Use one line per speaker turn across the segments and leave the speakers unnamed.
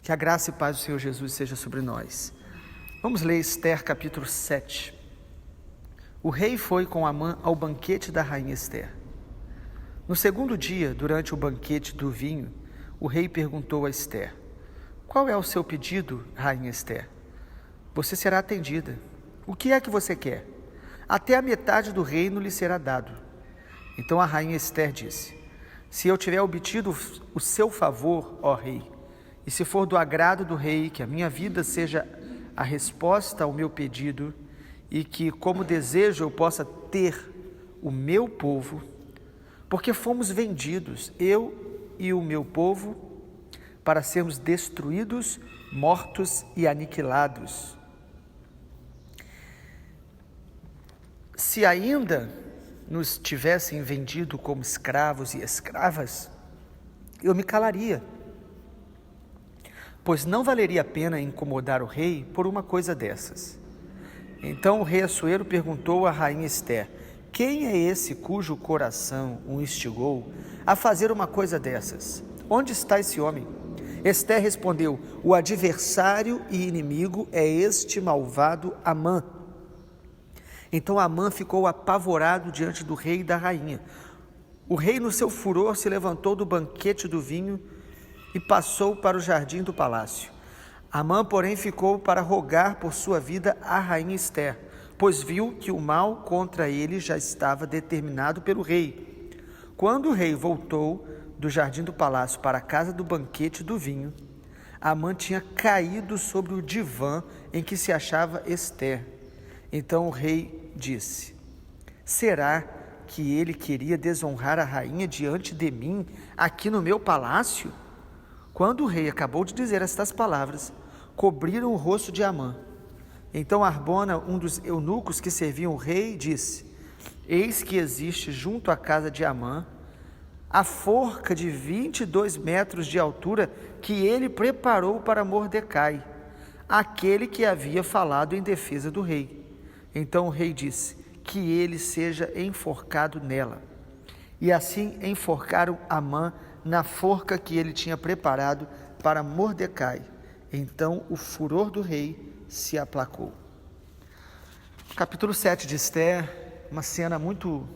Que a graça e paz do Senhor Jesus seja sobre nós. Vamos ler Esther capítulo 7. O rei foi com Amã ao banquete da rainha Esther. No segundo dia, durante o banquete do vinho, o rei perguntou a Esther: qual é o seu pedido, rainha Esther? Você será atendida. O que é que você quer? Até a metade do reino lhe será dado. Então a rainha Esther disse: se eu tiver obtido o seu favor, ó rei, e se for do agrado do rei que a minha vida seja a resposta ao meu pedido, e que, como desejo, eu possa ter o meu povo, porque fomos vendidos, eu e o meu povo, para sermos destruídos, mortos e aniquilados. Se ainda nos tivessem vendido como escravos e escravas, eu me calaria, pois não valeria a pena incomodar o rei por uma coisa dessas. Então o rei Assuero perguntou à rainha Esther: quem é esse cujo coração o instigou a fazer uma coisa dessas? Onde está esse homem? Esther respondeu: o adversário e inimigo é este malvado Amã. Então Amã ficou apavorado diante do rei e da rainha. O rei, no seu furor, se levantou do banquete do vinho e passou para o jardim do palácio. Amã, porém, ficou para rogar por sua vida à rainha Esther, pois viu que o mal contra ele já estava determinado pelo rei. Quando o rei voltou do jardim do palácio para a casa do banquete do vinho, Amã tinha caído sobre o divã em que se achava Esther. Então o rei disse: será que ele queria desonrar a rainha diante de mim, aqui no meu palácio? Quando o rei acabou de dizer estas palavras, cobriram o rosto de Amã. Então Arbona, um dos eunucos que serviam o rei, disse: eis que existe junto à casa de Amã a forca de 22 metros de altura que ele preparou para Mordecai, aquele que havia falado em defesa do rei. Então o rei disse: que ele seja enforcado nela. E assim enforcaram Amã na forca que ele tinha preparado para Mordecai. Então o furor do rei se aplacou. Capítulo 7 de Esther, uma cena muito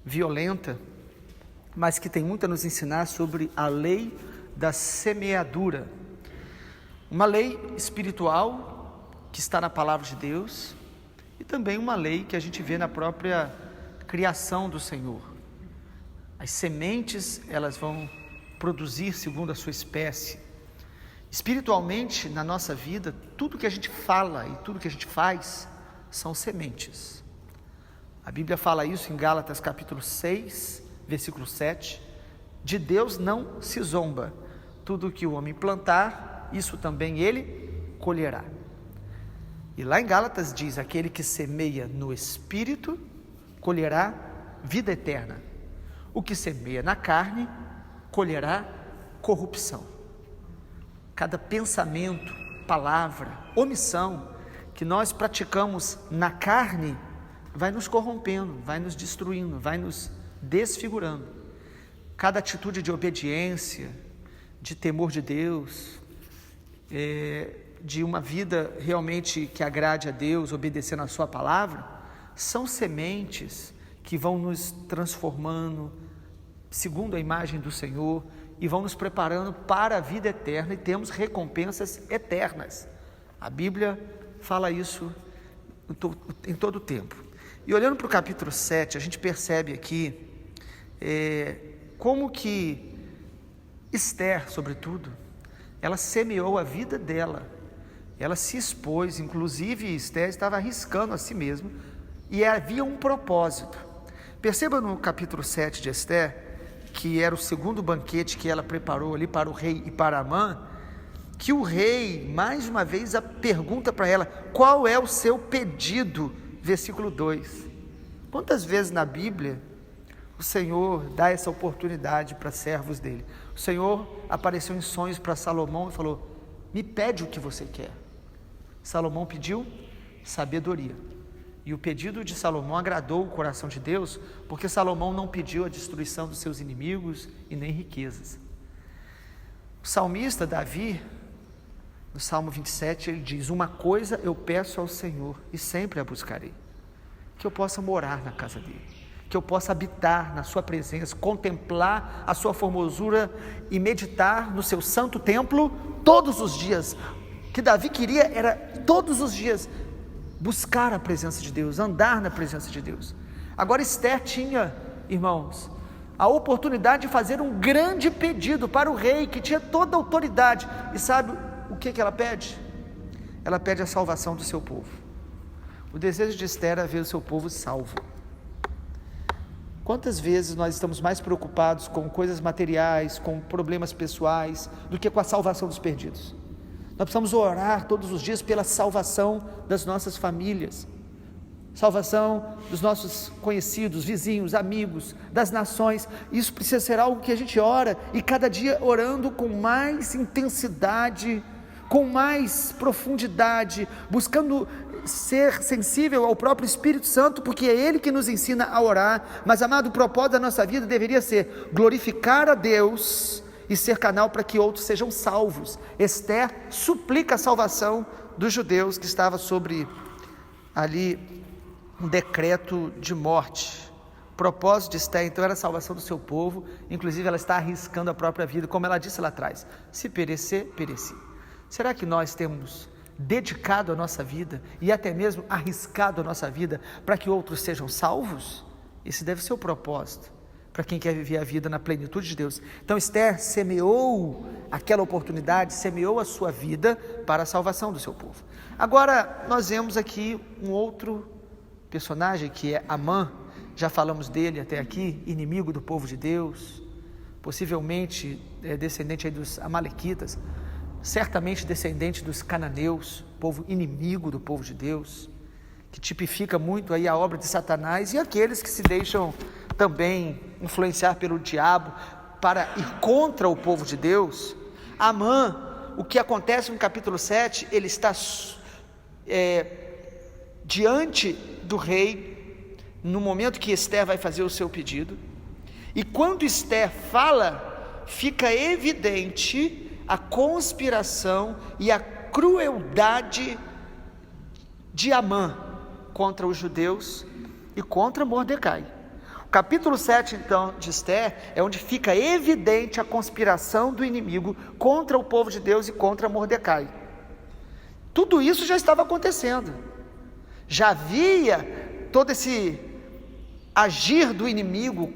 violenta, mas que tem muito a nos ensinar sobre a lei da semeadura. Uma lei espiritual que está na palavra de Deus e também uma lei que a gente vê na própria criação do Senhor. As sementes, elas vão produzir segundo a sua espécie. Espiritualmente, na nossa vida, tudo que a gente fala e tudo que a gente faz são sementes. A Bíblia fala isso em Gálatas capítulo 6, versículo 7. De Deus não se zomba. Tudo que o homem plantar, isso também ele colherá. E lá em Gálatas diz: aquele que semeia no Espírito, colherá vida eterna. O que semeia na carne, colherá corrupção. Cada pensamento, palavra, omissão que nós praticamos na carne vai nos corrompendo, vai nos destruindo, vai nos desfigurando. Cada atitude de obediência, de temor de Deus, de uma vida realmente que agrade a Deus, obedecendo a sua palavra, são sementes que vão nos transformando segundo a imagem do Senhor e vão nos preparando para a vida eterna, e temos recompensas eternas. A Bíblia fala isso em todo o tempo. E olhando para o capítulo 7, a gente percebe aqui como que Esther, sobretudo, ela semeou a vida dela, ela se expôs, inclusive Esther estava arriscando a si mesma, e havia um propósito. Perceba no capítulo 7 de Esther, que era o segundo banquete que ela preparou ali para o rei e para Amã, que o rei, mais uma vez, pergunta para ela: qual é o seu pedido? Versículo 2. Quantas vezes na Bíblia o Senhor dá essa oportunidade para servos dele? O Senhor apareceu em sonhos para Salomão e falou: me pede o que você quer. Salomão pediu sabedoria. E o pedido de Salomão agradou o coração de Deus, porque Salomão não pediu a destruição dos seus inimigos e nem riquezas. O salmista Davi, no Salmo 27, ele diz: uma coisa eu peço ao Senhor e sempre a buscarei, que eu possa morar na casa dele, que eu possa habitar na sua presença, contemplar a sua formosura e meditar no seu santo templo todos os dias. O que Davi queria era todos os dias buscar a presença de Deus, andar na presença de Deus. Agora Esther tinha, irmãos, a oportunidade de fazer um grande pedido para o rei, que tinha toda a autoridade. E sabe o que ela pede? Ela pede a salvação do seu povo. O desejo de Esther era ver o seu povo salvo. Quantas vezes nós estamos mais preocupados com coisas materiais, com problemas pessoais, do que com a salvação dos perdidos? Nós precisamos orar todos os dias pela salvação das nossas famílias, salvação dos nossos conhecidos, vizinhos, amigos, das nações. Isso precisa ser algo que a gente ora, e cada dia orando com mais intensidade, com mais profundidade, buscando ser sensível ao próprio Espírito Santo, porque é Ele que nos ensina a orar. Mas, amado, o propósito da nossa vida deveria ser glorificar a Deus e ser canal para que outros sejam salvos. Esther suplica a salvação dos judeus, que estava sobre ali um decreto de morte. O propósito de Esther então era a salvação do seu povo. Inclusive ela está arriscando a própria vida, como ela disse lá atrás: se perecer, pereci. Será que nós temos dedicado a nossa vida e até mesmo arriscado a nossa vida para que outros sejam salvos? Esse deve ser o propósito para quem quer viver a vida na plenitude de Deus. Então Esther semeou aquela oportunidade, semeou a sua vida para a salvação do seu povo. Agora nós vemos aqui um outro personagem, que é Amã. Já falamos dele até aqui, inimigo do povo de Deus, possivelmente descendente aí dos amalequitas, certamente descendente dos cananeus, povo inimigo do povo de Deus, que tipifica muito aí a obra de Satanás e aqueles que se deixam também influenciar pelo diabo para ir contra o povo de Deus. Amã, o que acontece no capítulo 7, ele está diante do rei, no momento que Esther vai fazer o seu pedido, e quando Esther fala, fica evidente a conspiração e a crueldade de Amã contra os judeus e contra Mordecai. O capítulo 7 então de Esther é onde fica evidente a conspiração do inimigo contra o povo de Deus e contra Mordecai. Tudo isso já estava acontecendo, já havia todo esse agir do inimigo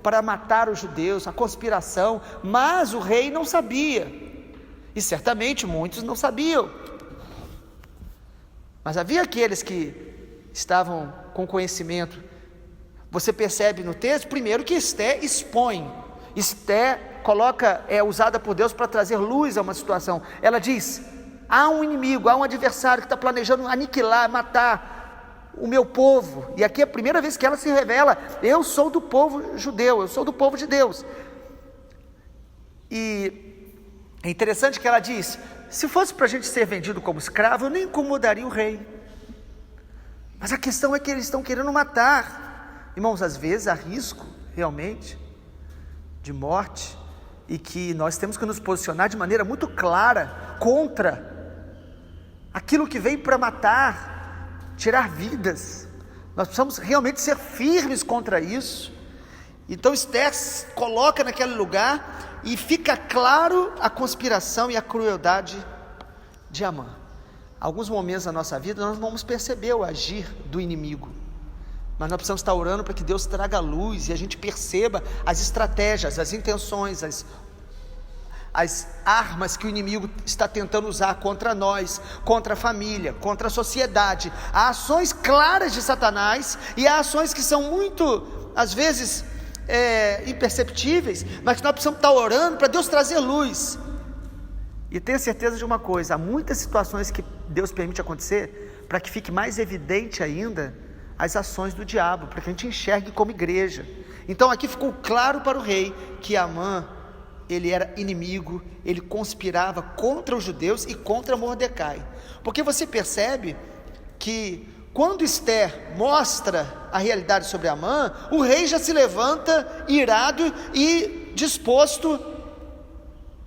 para matar os judeus, a conspiração, mas o rei não sabia, e certamente muitos não sabiam, mas havia aqueles que estavam com conhecimento. Você percebe no texto, primeiro, que Esther expõe. Esther é usada por Deus para trazer luz a uma situação. Ela diz: há um inimigo, há um adversário que está planejando aniquilar, matar o meu povo. E aqui é a primeira vez que ela se revela: eu sou do povo judeu, eu sou do povo de Deus. E é interessante que ela diz: se fosse para a gente ser vendido como escravo, eu nem incomodaria o rei. Mas a questão é que eles estão querendo matar. Irmãos, às vezes há risco realmente de morte, e que nós temos que nos posicionar de maneira muito clara contra aquilo que vem para matar, tirar vidas. Nós precisamos realmente ser firmes contra isso. Então Esther coloca naquele lugar e fica claro a conspiração e a crueldade de Amã. Alguns momentos da nossa vida nós vamos perceber o agir do inimigo, mas nós precisamos estar orando para que Deus traga luz e a gente perceba as estratégias, as intenções, as armas que o inimigo está tentando usar contra nós, contra a família, contra a sociedade. Há ações claras de Satanás e há ações que são muito, às vezes, imperceptíveis, mas que nós precisamos estar orando para Deus trazer luz. E tenha certeza de uma coisa: há muitas situações que Deus permite acontecer para que fique mais evidente ainda as ações do diabo, para que a gente enxergue como igreja. Então aqui ficou claro para o rei que Amã, ele era inimigo, ele conspirava contra os judeus e contra Mordecai. Porque você percebe que quando Esther mostra a realidade sobre Amã, o rei já se levanta irado e disposto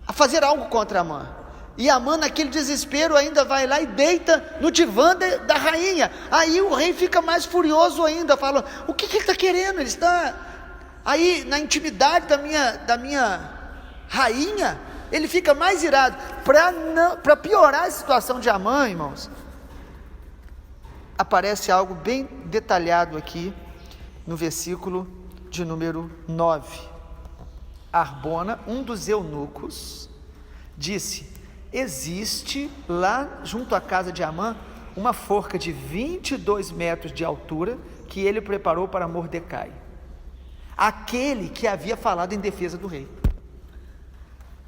a fazer algo contra Amã. E Amã, naquele desespero, ainda vai lá e deita no divã da rainha. Aí o rei fica mais furioso ainda, fala: o que ele está querendo? Ele está aí na intimidade da minha rainha. Ele fica mais irado. Para piorar a situação de Amã, irmãos, aparece algo bem detalhado aqui no versículo de número 9. Arbona, um dos eunucos, disse: existe lá junto à casa de Amã uma forca de 22 metros de altura que ele preparou para Mordecai, aquele que havia falado em defesa do rei.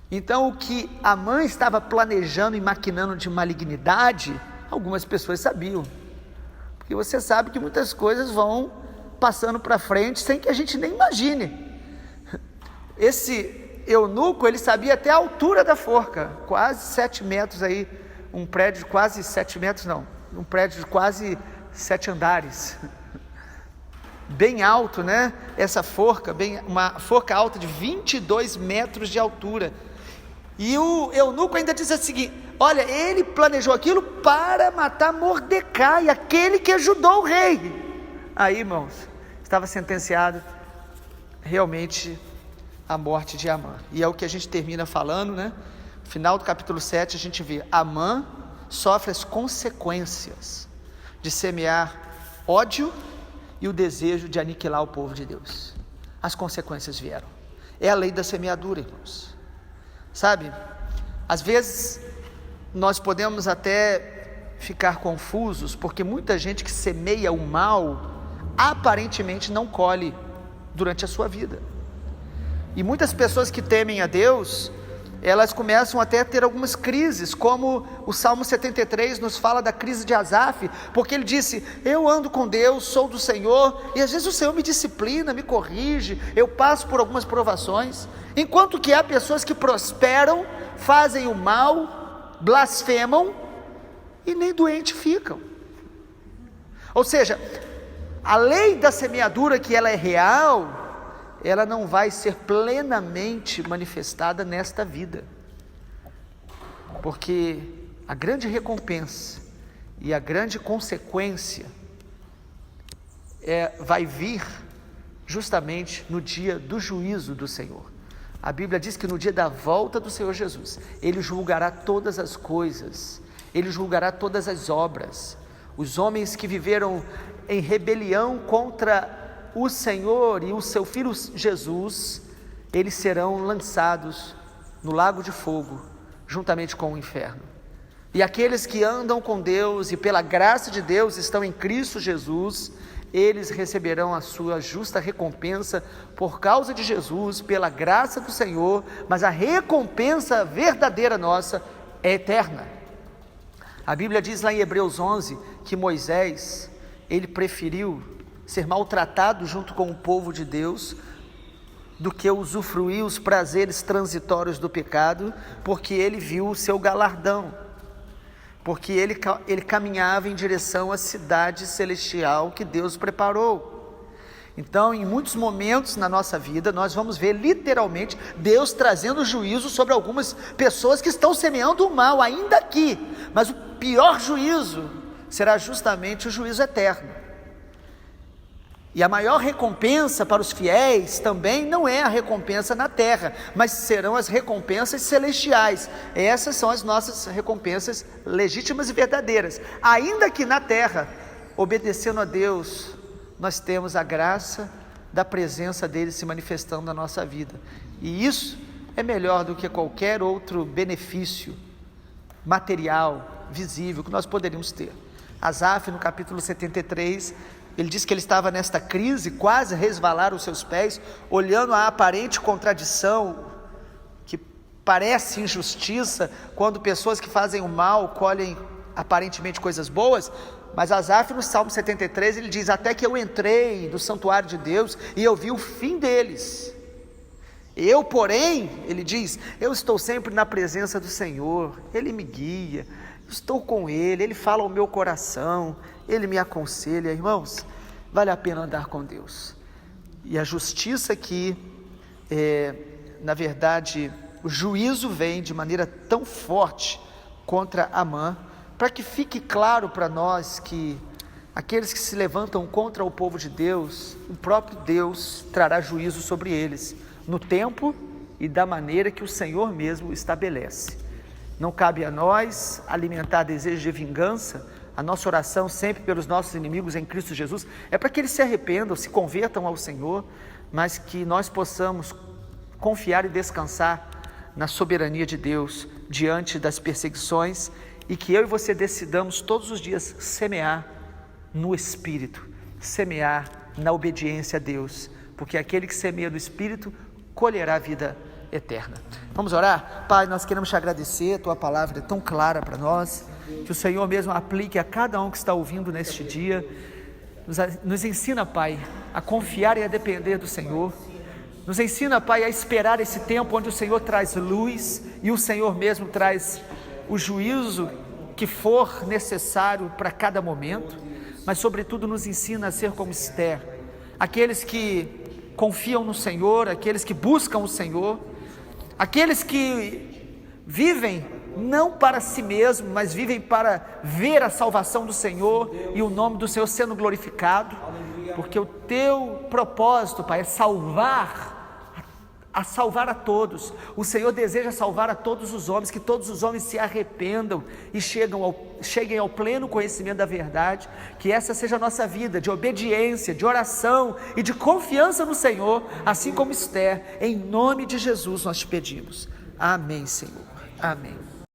Então, o que Amã estava planejando e maquinando de malignidade, algumas pessoas sabiam, porque você sabe que muitas coisas vão passando para frente sem que a gente nem imagine. Esse eunuco, ele sabia até a altura da forca, quase 7 metros aí, um prédio de quase 7 metros não, um prédio de quase 7 andares, bem alto, né? Essa forca, uma forca alta de 22 metros de altura. E o eunuco ainda diz o seguinte: olha, ele planejou aquilo para matar Mordecai, aquele que ajudou o rei. Aí, irmãos, estava sentenciado realmente a morte de Amã. E é o que a gente termina falando, né? No final do capítulo 7 a gente vê: Amã sofre as consequências de semear ódio e o desejo de aniquilar o povo de Deus. As consequências vieram. É a lei da semeadura, irmãos. Sabe, às vezes nós podemos até ficar confusos, porque muita gente que semeia o mal, aparentemente não colhe durante a sua vida. E muitas pessoas que temem a Deus, elas começam até a ter algumas crises, como o Salmo 73 nos fala da crise de Asaf, porque ele disse: eu ando com Deus, sou do Senhor, e às vezes o Senhor me disciplina, me corrige, eu passo por algumas provações, enquanto que há pessoas que prosperam, fazem o mal, blasfemam, e nem doentes ficam. Ou seja, a lei da semeadura, que ela é real, ela não vai ser plenamente manifestada nesta vida, porque a grande recompensa e a grande consequência vai vir justamente no dia do juízo do Senhor. A Bíblia diz que no dia da volta do Senhor Jesus, Ele julgará todas as coisas, Ele julgará todas as obras. Os homens que viveram em rebelião contra o Senhor e o seu Filho Jesus, eles serão lançados no lago de fogo, juntamente com o inferno. E aqueles que andam com Deus e pela graça de Deus estão em Cristo Jesus, eles receberão a sua justa recompensa por causa de Jesus, pela graça do Senhor, mas a recompensa verdadeira nossa é eterna. A Bíblia diz lá em Hebreus 11, que Moisés, ele preferiu ser maltratado junto com o povo de Deus, do que usufruir os prazeres transitórios do pecado, porque ele viu o seu galardão, porque ele caminhava em direção à cidade celestial que Deus preparou. Então, em muitos momentos na nossa vida, nós vamos ver literalmente Deus trazendo juízo sobre algumas pessoas que estão semeando o mal ainda aqui, mas o pior juízo será justamente o juízo eterno. E a maior recompensa para os fiéis também não é a recompensa na terra, mas serão as recompensas celestiais. Essas são as nossas recompensas legítimas e verdadeiras. Ainda que na terra, obedecendo a Deus, nós temos a graça da presença dele se manifestando na nossa vida. E isso é melhor do que qualquer outro benefício material, visível, que nós poderíamos ter. Asaf, no capítulo 73, ele diz que ele estava nesta crise, quase a resvalar os seus pés, olhando a aparente contradição, que parece injustiça, quando pessoas que fazem o mal colhem aparentemente coisas boas. Mas Asaf, no Salmo 73, ele diz: até que eu entrei no santuário de Deus e eu vi o fim deles. Eu, porém, ele diz, eu estou sempre na presença do Senhor, Ele me guia, estou com Ele, Ele fala ao meu coração, Ele me aconselha. Irmãos, vale a pena andar com Deus. E a justiça aqui, na verdade, o juízo vem de maneira tão forte contra Amã, para que fique claro para nós que aqueles que se levantam contra o povo de Deus, o próprio Deus trará juízo sobre eles, no tempo e da maneira que o Senhor mesmo estabelece. Não cabe a nós alimentar desejo de vingança. A nossa oração sempre pelos nossos inimigos em Cristo Jesus é para que eles se arrependam, se convertam ao Senhor, mas que nós possamos confiar e descansar na soberania de Deus diante das perseguições, e que eu e você decidamos todos os dias semear no Espírito, semear na obediência a Deus, porque aquele que semeia no Espírito colherá a vida eterna. Vamos orar? Pai, nós queremos te agradecer, a tua palavra é tão clara para nós, que o Senhor mesmo aplique a cada um que está ouvindo neste dia. Nos ensina, Pai, a confiar e a depender do Senhor. Nos ensina, Pai, a esperar esse tempo onde o Senhor traz luz e o Senhor mesmo traz o juízo que for necessário para cada momento, mas sobretudo nos ensina a ser como Esther, aqueles que confiam no Senhor, aqueles que buscam o Senhor, aqueles que vivem não para si mesmo, mas vivem para ver a salvação do Senhor e o nome do Senhor sendo glorificado, porque o teu propósito, Pai, é salvar a todos. O Senhor deseja salvar a todos os homens, que todos os homens se arrependam e cheguem ao pleno conhecimento da verdade. Que essa seja a nossa vida de obediência, de oração e de confiança no Senhor, assim como Esther. Em nome de Jesus nós te pedimos. Amém, Senhor. Amém.